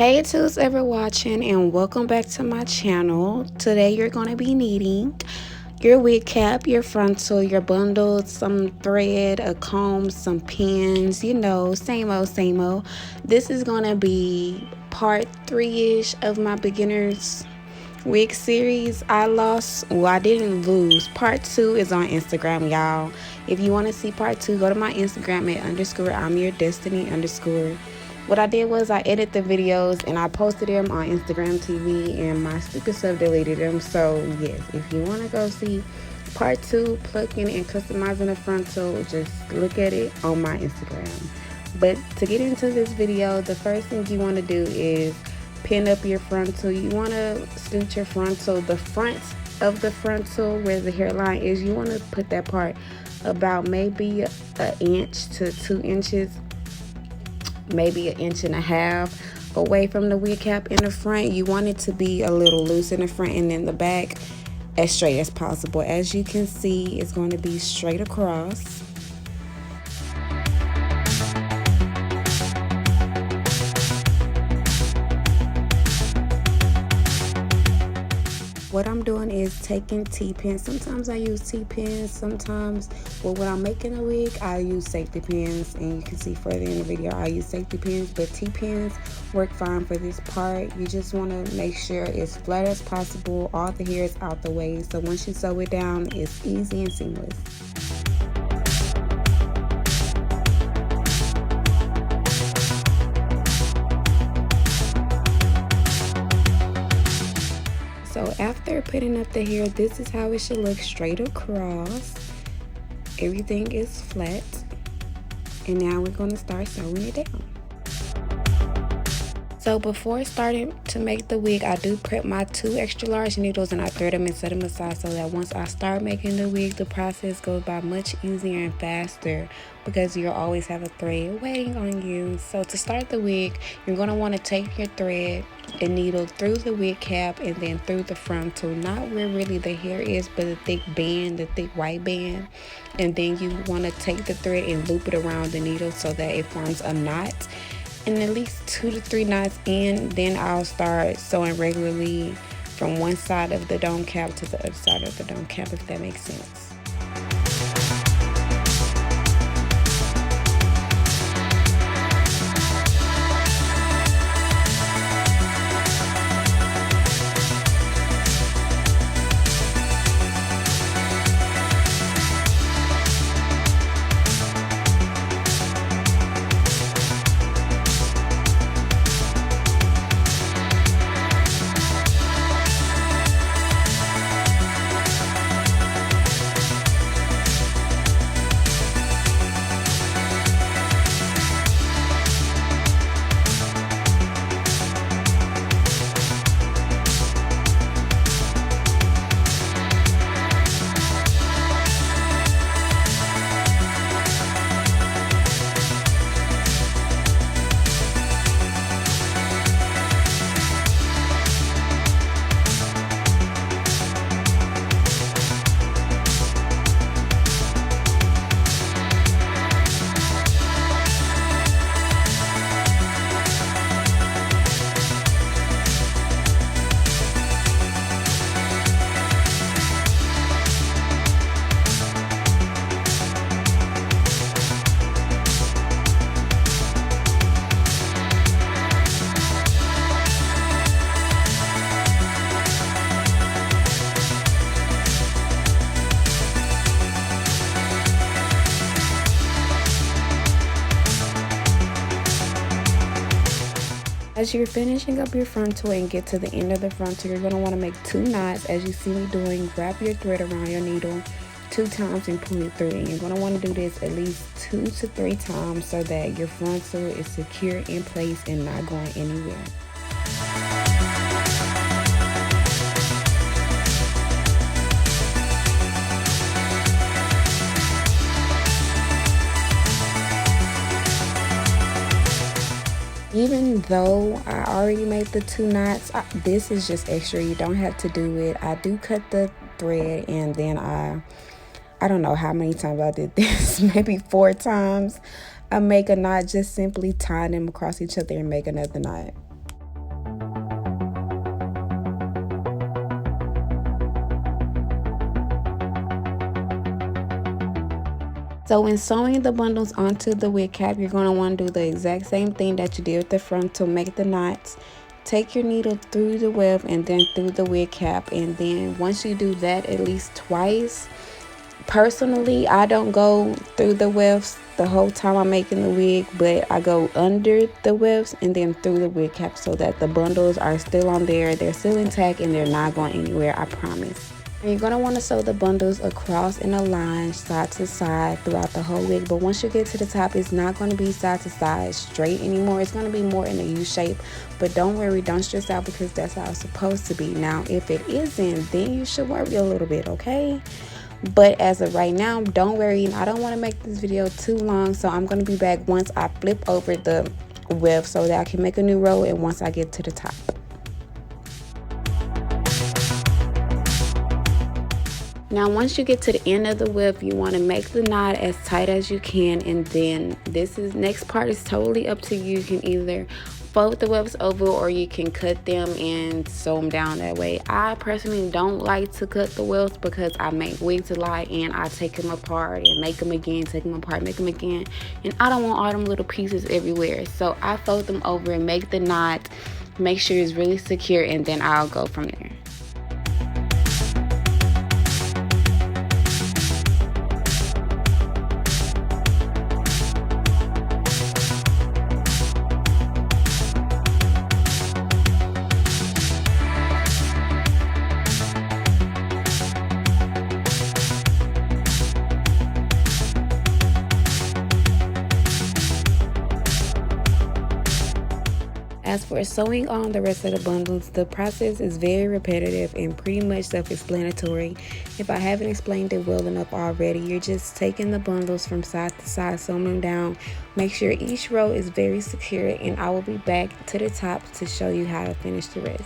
Hey to who's ever watching, and welcome back to my channel. Today you're going to be needing your wig cap, your frontal, your bundle, some thread, a comb, some pins, same old, same old. This is going to be part 3-ish of my beginners wig series. I didn't lose. Part 2 is on Instagram, y'all. If you want to see part 2, go to my Instagram at _I'm your destiny _ what I did was I edited the videos and I posted them on Instagram TV, and my stupid self deleted them. So yes, if you want to go see part 2, plucking and customizing the frontal, just look at it on my Instagram. But to get into this video, the first thing you want to do is pin up your frontal. You want to stitch your frontal, the front of the frontal where the hairline is. You want to put that part about maybe an inch to 2 inches, maybe 1.5 inches away from the wig cap in the front. You want it to be a little loose in the front, and in the back as straight as possible. As you can see, it's going to be straight across. What I'm doing is taking T-pins. Sometimes I use T-pins, sometimes, but when I'm making a wig, I use safety pins, and you can see further in the video, I use safety pins, but T-pins work fine for this part. You just want to make sure it's flat as possible, all the hair is out the way, so once you sew it down, it's easy and seamless. So after putting up the hair, this is how it should look straight across. Everything is flat. And now we're going to start sewing it down. So before starting to make the wig, I do prep my 2 extra large needles, and I thread them and set them aside so that once I start making the wig, the process goes by much easier and faster, because you'll always have a thread waiting on you. So to start the wig, you're going to want to take your thread and needle through the wig cap and then through the frontal, not where really the hair is, but the thick band, the thick white band. And then you want to take the thread and loop it around the needle so that it forms a knot, and at least 2 to 3 knots in. Then I'll start sewing regularly from one side of the dome cap to the other side of the dome cap, if that makes sense. As you're finishing up your frontal and get to the end of the frontal, you're going to want to make 2 knots. As you see me doing, wrap your thread around your needle 2 times and pull it through. And you're going to want to do this at least 2 to 3 times so that your frontal is secure in place and not going anywhere. Even though I already made the 2 knots, this is just extra. You don't have to do it. I do cut the thread, and then I don't know how many times I did this, maybe 4 times. I make a knot, just simply tie them across each other and make another knot. So when sewing the bundles onto the wig cap, you're going to want to do the exact same thing that you did with the front to make the knots. Take your needle through the web and then through the wig cap, and then once you do that at least twice. Personally, I don't go through the wefts the whole time I'm making the wig, but I go under the wefts and then through the wig cap so that the bundles are still on there, they're still intact, and they're not going anywhere, I promise. And you're going to want to sew the bundles across in a line side to side throughout the whole wig, but once you get to the top, it's not going to be side to side straight anymore. It's going to be more in a U shape, but don't worry, don't stress out, because that's how it's supposed to be. Now if it isn't, then you should worry a little bit, okay? But as of right now, don't worry, I don't want to make this video too long, so I'm going to be back once I flip over the weft so that I can make a new row, and once I get to the top. Now once you get to the end of the weft, you want to make the knot as tight as you can, and then next part is totally up to you. You can either fold the wefts over or you can cut them and sew them down that way. I personally don't like to cut the wefts because I make wigs a lot and I take them apart and make them again, take them apart, make them again, and I don't want all them little pieces everywhere. So I fold them over and make the knot, make sure it's really secure, and then I'll go from there. As for sewing on the rest of the bundles, the process is very repetitive and pretty much self-explanatory. If I haven't explained it well enough already, you're just taking the bundles from side to side, sewing them down. Make sure each row is very secure, and I will be back to the top to show you how to finish the rest.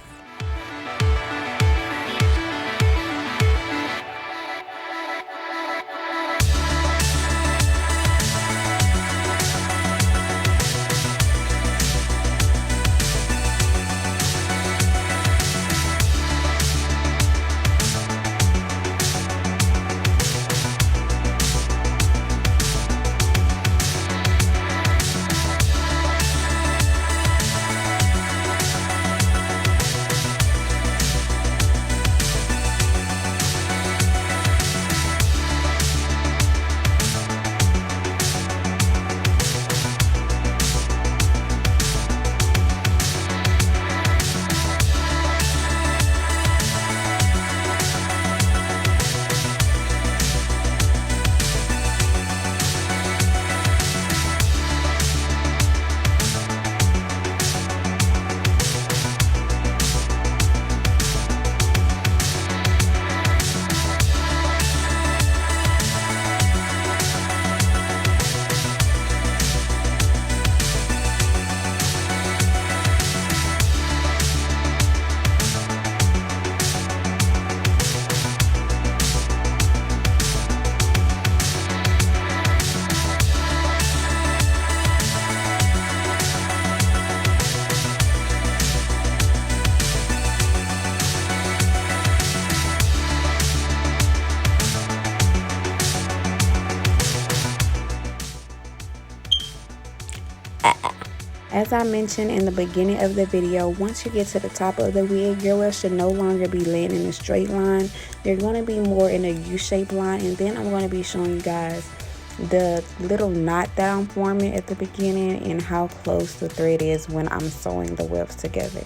As I mentioned in the beginning of the video, once you get to the top of the wig, your weft should no longer be laying in a straight line. They're going to be more in a U-shaped line, and then I'm going to be showing you guys the little knot that I'm forming at the beginning and how close the thread is when I'm sewing the wefts together.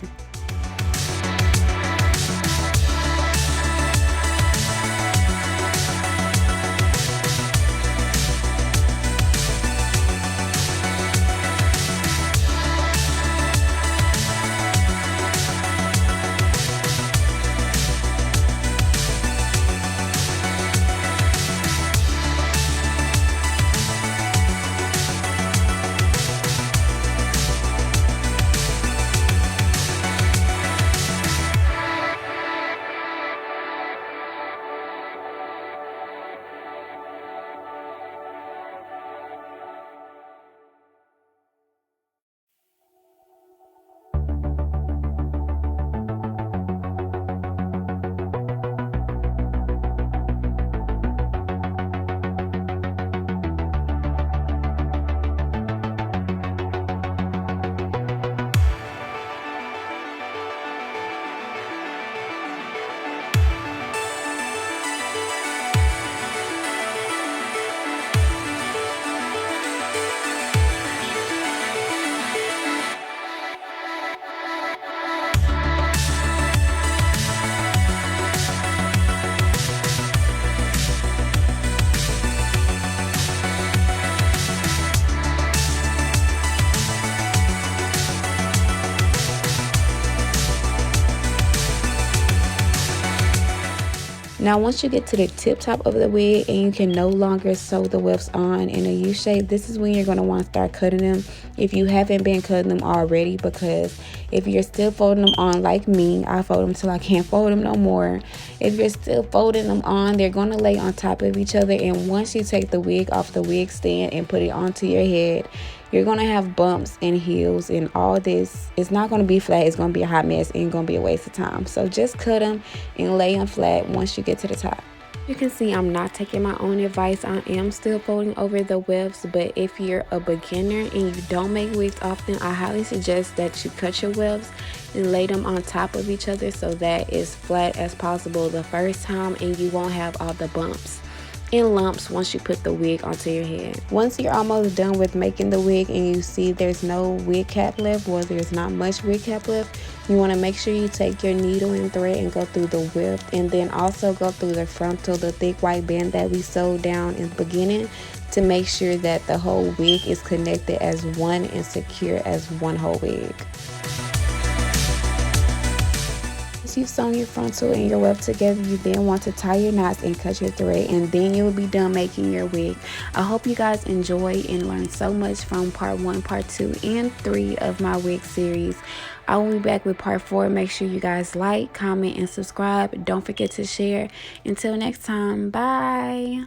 Now once you get to the tip top of the wig and you can no longer sew the wefts on in a U shape, this is when you're going to want to start cutting them if you haven't been cutting them already, because if you're still folding them on like me, I fold them till I can't fold them no more. If you're still folding them on, they're going to lay on top of each other, and once you take the wig off the wig stand and put it onto your head, you're going to have bumps and heels and all this. It's not going to be flat. It's going to be a hot mess and going to be a waste of time. So just cut them and lay them flat once you get to the top. You can see I'm not taking my own advice. I am still folding over the wefts, but if you're a beginner and you don't make wigs often, I highly suggest that you cut your wefts and lay them on top of each other so that it's flat as possible the first time and you won't have all the bumps in lumps once you put the wig onto your head. Once you're almost done with making the wig and you see there's no wig cap left, or there's not much wig cap left, you want to make sure you take your needle and thread and go through the weft, and then also go through the frontal, the thick white band that we sewed down in the beginning, to make sure that the whole wig is connected as one and secure as one whole wig. Once you've sewn your frontal and your weft together, you then want to tie your knots and cut your thread, and then you will be done making your wig. I hope you guys enjoy and learn so much from part 1, part 2, and 3 of my wig series. I will be back with part 4. Make sure you guys like, comment, and subscribe. Don't forget to share. Until next time, bye.